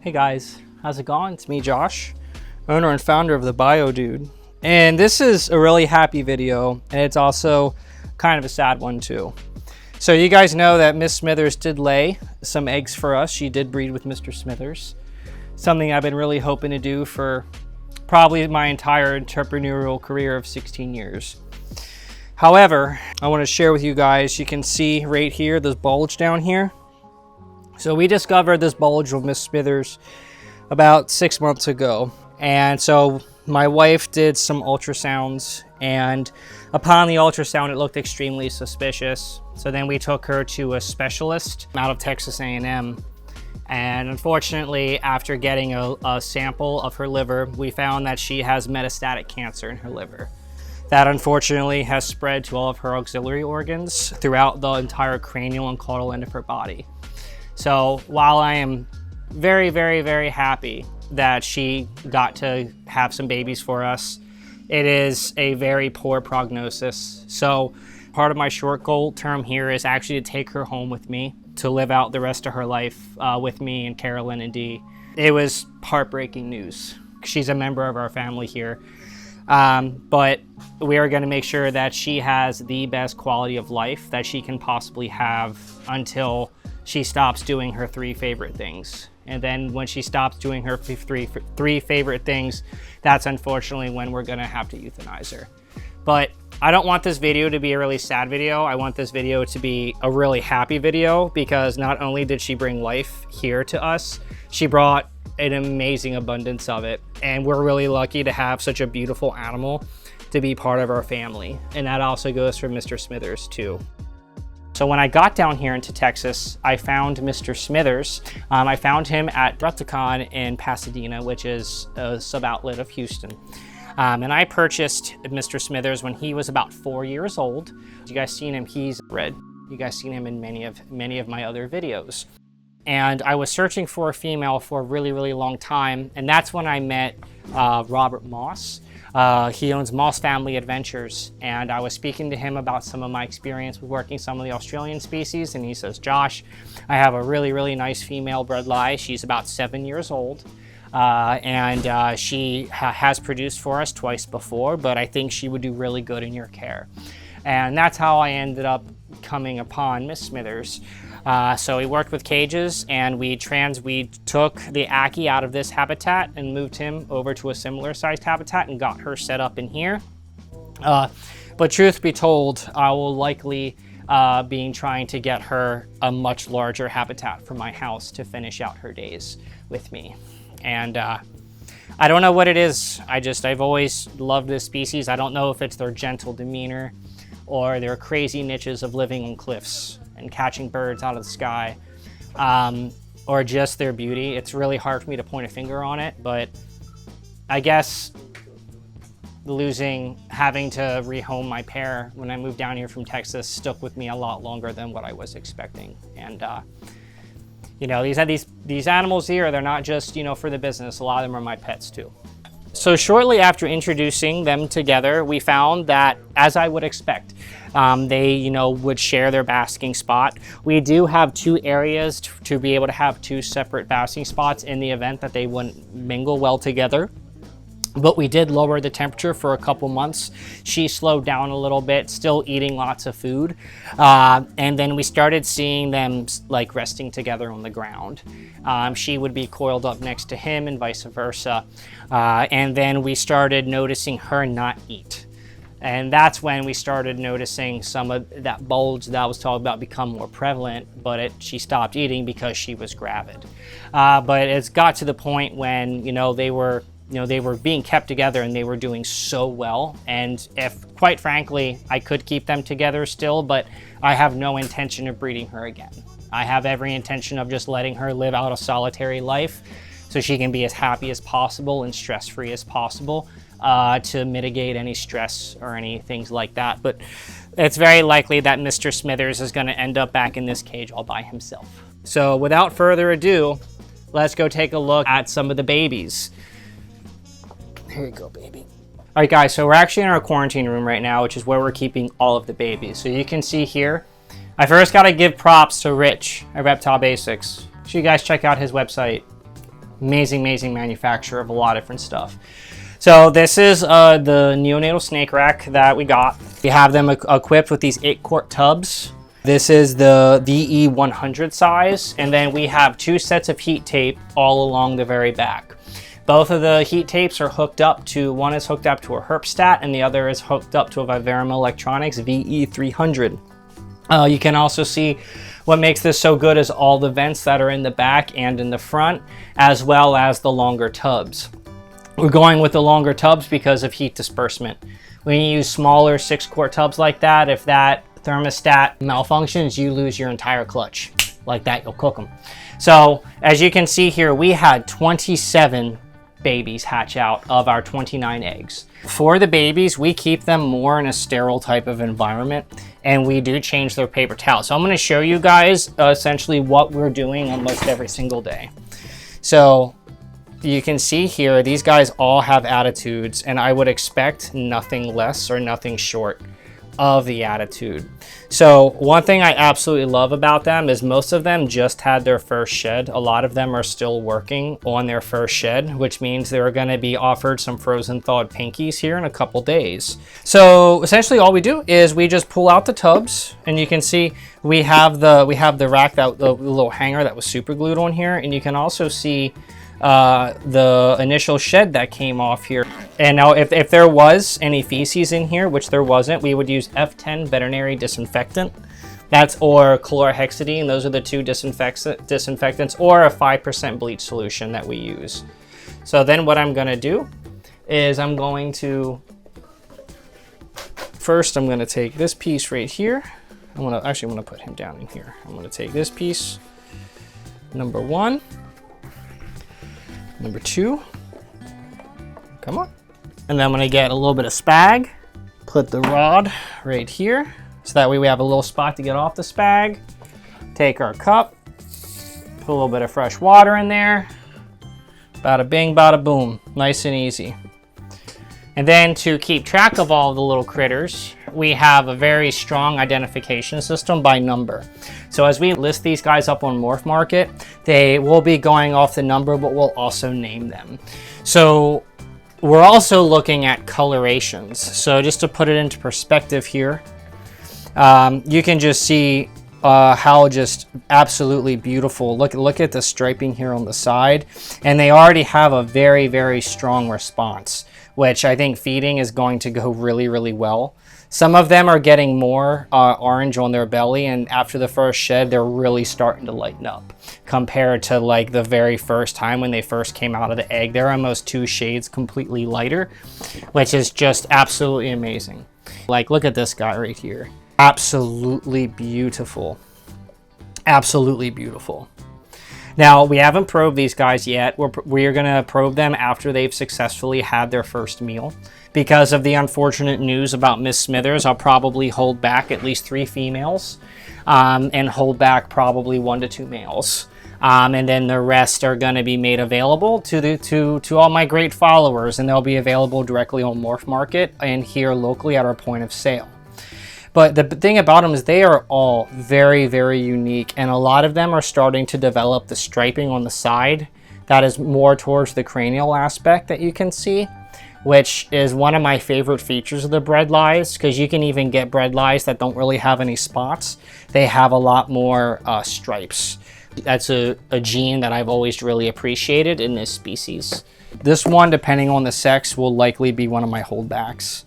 Hey guys, how's it going? It's me, Josh, owner and founder of the Bio Dude. And this is a really happy video, and it's also kind of a sad one too. So you guys know that Miss Smithers did lay some eggs for us. She did breed with Mr. Smithers. Something I've been really hoping to do for probably my entire entrepreneurial career of 16 years. However, I want to share with you guys, you can see right here, this bulge down here. So we discovered this bulge with Miss Smithers about 6 months ago. And so my wife did some ultrasounds, and upon the ultrasound, it looked extremely suspicious. So then we took her to a specialist out of Texas A&M. And unfortunately, after getting a sample of her liver, we found that she has metastatic cancer in her liver. That unfortunately has spread to all of her auxiliary organs throughout the entire cranial and caudal end of her body. So while I am very, very, very happy that she got to have some babies for us, it is a very poor prognosis. So part of my short goal term here is actually to take her home with me to live out the rest of her life with me and Carolyn and Dee. It was heartbreaking news. She's a member of our family here. But we are going to make sure that she has the best quality of life that she can possibly have until she stops doing her 3 favorite things. And then when she stops doing her three favorite things, that's unfortunately when we're going to have to euthanize her. But I don't want this video to be a really sad video. I want this video to be a really happy video, because not only did she bring life here to us, she brought an amazing abundance of it. And we're really lucky to have such a beautiful animal to be part of our family. And that also goes for Mr. Smithers too. So when I got down here into Texas, I found Mr. Smithers. I found him at Bldg in Pasadena, which is a sub-outlet of Houston. And I purchased Mr. Smithers when he was about 4 years old. You guys seen him, he's red. You guys seen him in many of my other videos. And I was searching for a female for a really, really long time. And that's when I met Robert Moss. He owns Moss Family Adventures. And I was speaking to him about some of my experience with working some of the Australian species. And he says, Josh, I have a really, really nice female Bredli. She's about 7 years old. She has produced for us twice before, but I think she would do really good in your care. And that's how I ended up coming upon Miss Smithers. So we worked with cages, and we took the Aki out of this habitat and moved him over to a similar sized habitat and got her set up in here. But truth be told, I will likely be trying to get her a much larger habitat for my house to finish out her days with me. And I don't know what it is. I've always loved this species. I don't know if it's their gentle demeanor or their crazy niches of living on cliffs and catching birds out of the sky, or just their beauty. It's really hard for me to point a finger on it, but I guess having to rehome my pair when I moved down here from Texas stuck with me a lot longer than what I was expecting. And you know, these animals here, they're not just, you know, for the business. A lot of them are my pets too. So shortly after introducing them together, we found that, as I would expect, they, you know, would share their basking spot. We do have 2 areas to be able to have 2 separate basking spots in the event that they wouldn't mingle well together. But we did lower the temperature for a couple months. She slowed down a little bit, still eating lots of food. And then we started seeing them like resting together on the ground. She would be coiled up next to him and vice versa. And then we started noticing her not eat. And that's when we started noticing some of that bulge that I was talking about become more prevalent, but she stopped eating because she was gravid. But it's got to the point when, you know, they were being kept together and they were doing so well. And if, quite frankly, I could keep them together still, but I have no intention of breeding her again. I have every intention of just letting her live out a solitary life so she can be as happy as possible and stress-free as possible to mitigate any stress or any things like that. But it's very likely that Mr. Smithers is going to end up back in this cage all by himself. So without further ado, let's go take a look at some of the babies. Here you go, baby. All right, guys, so we're actually in our quarantine room right now, which is where we're keeping all of the babies. So you can see here, I first got to give props to Rich at Reptile Basics. So you guys check out his website. Amazing, amazing manufacturer of a lot of different stuff. So this is the neonatal snake rack that we got. We have them equipped with these 8-quart tubs. This is the VE100 size, and then we have 2 sets of heat tape all along the very back. Both of the heat tapes are hooked up to, one is hooked up to a Herpstat and the other is hooked up to a Vivarium Electronics VE300. You can also see what makes this so good is all the vents that are in the back and in the front, as well as the longer tubs. We're going with the longer tubs because of heat disbursement. When you use smaller 6-quart tubs like that, if that thermostat malfunctions, you lose your entire clutch. Like that, you'll cook them. So as you can see here, we had 27 babies hatch out of our 29 eggs. For the babies, we keep them more in a sterile type of environment, and we do change their paper towel. So I'm going to show you guys essentially what we're doing almost every single day. So you can see here, these guys all have attitudes, and I would expect nothing less or nothing short of the attitude. So one thing I absolutely love about them is most of them just had their first shed. A lot of them are still working on their first shed, which means they're going to be offered some frozen thawed pinkies here in a couple days. So essentially all we do is we just pull out the tubs, and you can see we have the rack, that the little hanger that was super glued on here, and you can also see the initial shed that came off here. And now if there was any feces in here, which there wasn't, we would use F10 veterinary disinfectant, or chlorhexidine. Those are the 2 disinfectants, or a 5% bleach solution that we use. So then what I'm going to do is I'm going to take this piece right here. I'm going to put him down in here. I'm going to take this piece, number 1, number 2, come on. And then I'm gonna get a little bit of spag, put the rod right here, so that way we have a little spot to get off the spag. Take our cup, put a little bit of fresh water in there, bada bing, bada boom, nice and easy. And then to keep track of all the little critters, we have a very strong identification system by number. So as we list these guys up on Morph Market, they will be going off the number, but we'll also name them. So we're also looking at colorations. So just to put it into perspective here, you can just see how just absolutely beautiful. Look at the striping here on the side, and they already have a very, very strong response, which I think feeding is going to go really, really well. Some of them are getting more orange on their belly, and after the first shed, they're really starting to lighten up compared to like the very first time when they first came out of the egg. They're almost 2 shades completely lighter, which is just absolutely amazing. Like, look at this guy right here. Absolutely beautiful. Absolutely beautiful. Now, we haven't probed these guys yet. We're going to probe them after they've successfully had their first meal. Because of the unfortunate news about Miss Smithers, I'll probably hold back at least 3 females and hold back probably 1 to 2 males. And then the rest are going to be made available to all my great followers, and they'll be available directly on Morph Market and here locally at our point of sale. But the thing about them is they are all very, very unique, and a lot of them are starting to develop the striping on the side that is more towards the cranial aspect that you can see, which is one of my favorite features of the Bredlis, because you can even get Bredlis that don't really have any spots. They have a lot more stripes. That's a gene that I've always really appreciated in this species. This one, depending on the sex, will likely be one of my holdbacks,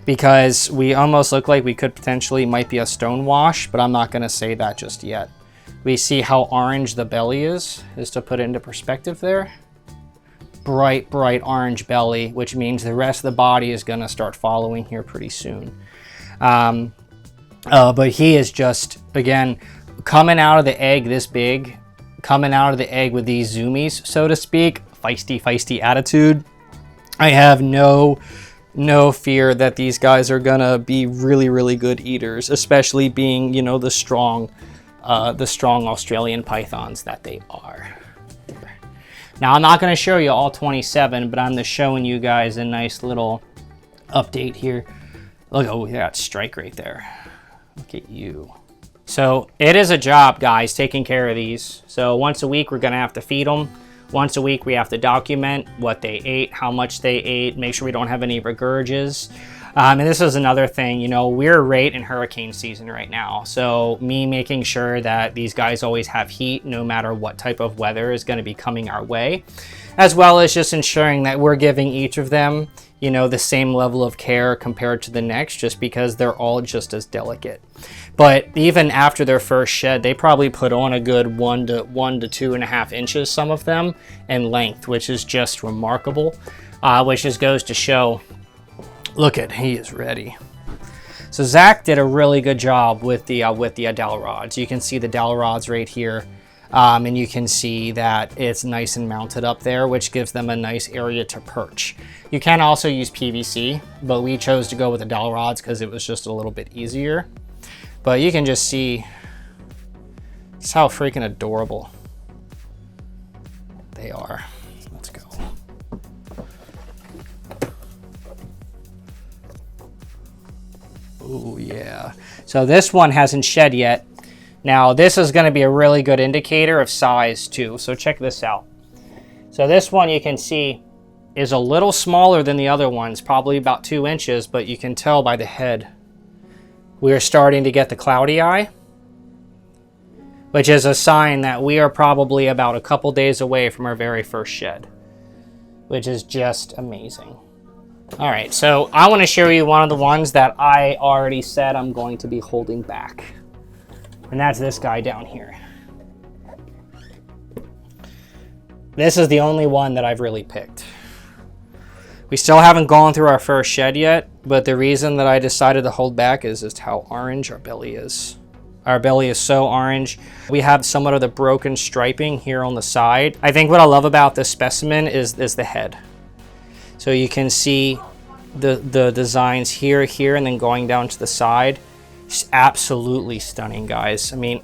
because we almost look like we could potentially might be a stonewash, but I'm not going to say that just yet. We see how orange the belly is to put it into perspective there. Bright, bright orange belly, which means the rest of the body is going to start following here pretty soon. But he is just, again, coming out of the egg this big, coming out of the egg with these zoomies, so to speak, feisty attitude. I have no fear that these guys are gonna be really, really good eaters, especially being, you know, the strong Australian pythons that they are. Now, I'm not going to show you all 27, but I'm just showing you guys a nice little update here. Look, oh, that strike right there. Look at you. So it is a job, guys, taking care of these. So once a week, we're going to have to feed them. Once a week, we have to document what they ate, how much they ate, make sure we don't have any regurges. And this is another thing, you know, we're right in hurricane season right now. So me making sure that these guys always have heat no matter what type of weather is going to be coming our way, as well as just ensuring that we're giving each of them, you know, the same level of care compared to the next, just because they're all just as delicate. But even after their first shed, they probably put on a good 1 to 2.5 inches, some of them, in length, which is just remarkable, which just goes to show. Look at, he is ready. So Zach did a really good job with the dowel rods. You can see the dowel rods right here, and you can see that it's nice and mounted up there, which gives them a nice area to perch. You can also use PVC, but we chose to go with the dowel rods because it was just a little bit easier. But you can just see just how freaking adorable they are. Let's go. Oh yeah. So this one hasn't shed yet. Now this is going to be a really good indicator of size too. So check this out. So this one you can see is a little smaller than the other ones, probably about 2 inches, but you can tell by the head. We are starting to get the cloudy eye, which is a sign that we are probably about a couple days away from our very first shed, which is just amazing. All right, so I want to show you one of the ones that I already said I'm going to be holding back. And that's this guy down here. This is the only one that I've really picked. We still haven't gone through our first shed yet, but the reason that I decided to hold back is just how orange our belly is. Our belly is so orange. We have somewhat of the broken striping here on the side. I think what I love about this specimen is the head. So you can see the designs here, and then going down to the side. It's absolutely stunning, guys. I mean,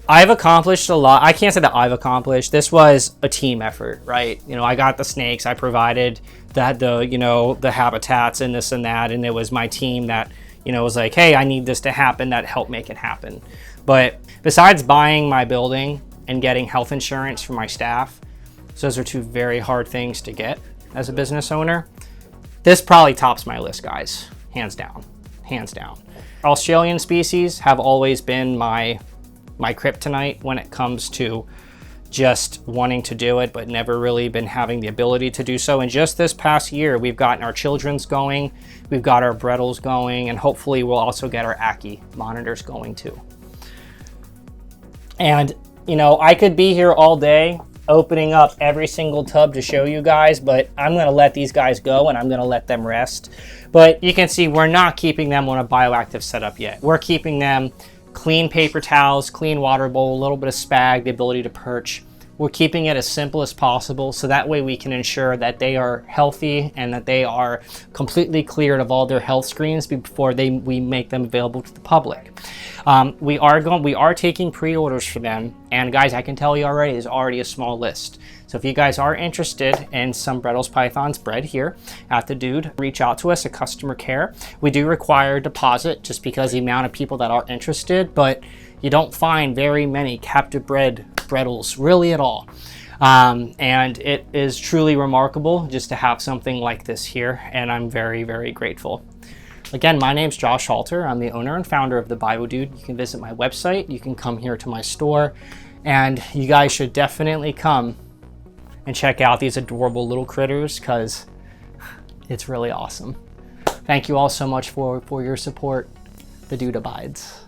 I've accomplished a lot. I can't say that I've accomplished. This was a team effort, right? You know, I got the snakes, I provided the habitats and this and that, and it was my team that, you know, was like, hey, I need this to happen, that helped make it happen. But besides buying my building and getting health insurance for my staff, so those are two very hard things to get as a business owner. This probably tops my list, guys. Hands down. Hands down. Australian species have always been my kryptonite when it comes to just wanting to do it, but never really been having the ability to do so. And just this past year, we've gotten our children's going, we've got our Bredlis going, and hopefully we'll also get our Ackie monitors going too. And, you know, I could be here all day opening up every single tub to show you guys, but I'm going to let these guys go and I'm going to let them rest. But you can see we're not keeping them on a bioactive setup yet. We're keeping them clean paper towels, clean water bowl, a little bit of spag, the ability to perch. We're keeping it as simple as possible, so that way we can ensure that they are healthy and that they are completely cleared of all their health screens before we make them available to the public. We are taking pre-orders for them, and guys, I can tell you already, there's already a small list. So if you guys are interested in some Bredlis pythons bred here at the Dude, reach out to us at customer care. We do require a deposit just because the amount of people that are interested, but you don't find very many captive bred Bredlis really at all. And it is truly remarkable just to have something like this here, and I'm very, very grateful. Again, my name's Josh Halter. I'm the owner and founder of the BioDude. You can visit my website, you can come here to my store, and you guys should definitely come and check out these adorable little critters because it's really awesome. Thank you all so much for your support. The Dude abides.